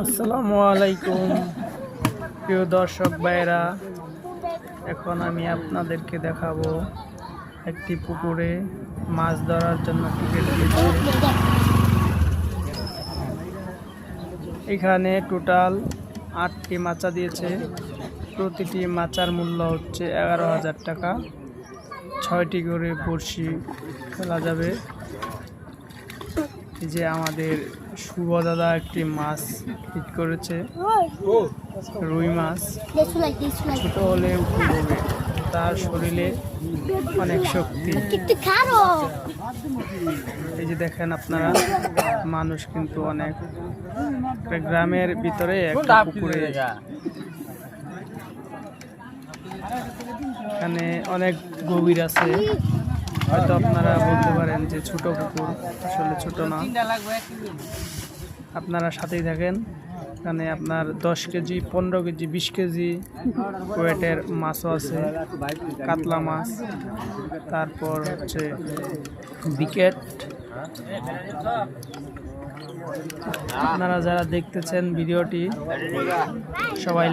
আসসালামু আলাইকুম প্রিয় দর্শক ভাইরা, এখন আমি আপনাদেরকে দেখাবো একটি পুকুরে মাছ ধরার জন্য টিকিট দিয়েছে। এখানে টোটাল 8টি মাচা দিয়েছে। প্রতিটি মাচার মূল্য হচ্ছে 11,000 টাকা। 6টি করে বড়শি ফেলা যাবে। এই যে আমাদের শুভ দাদা একটি মাছ হিট করেছে, রুই মাছ। ছোট হলে উপভোগে, তার শরীরে অনেক শক্তি। এই যে দেখেন আপনারা, মানুষ কিন্তু অনেক। গ্রামের ভিতরে একটা পুকুরে এখানে অনেক গভীর আছে। হয়তো আপনারা বলতে পারেন যে ছোট পুকুর, আসলে ছোট না। আপনারা সাথেই থাকেন। এখানে আপনার 10 কেজি, 15 কেজি, 20 কেজি ওয়েটের মাছও আছে, কাতলা মাছ, তারপর হচ্ছে বিকেট। আপনারা যারা দেখতেছেন ভিডিওটি, সবাই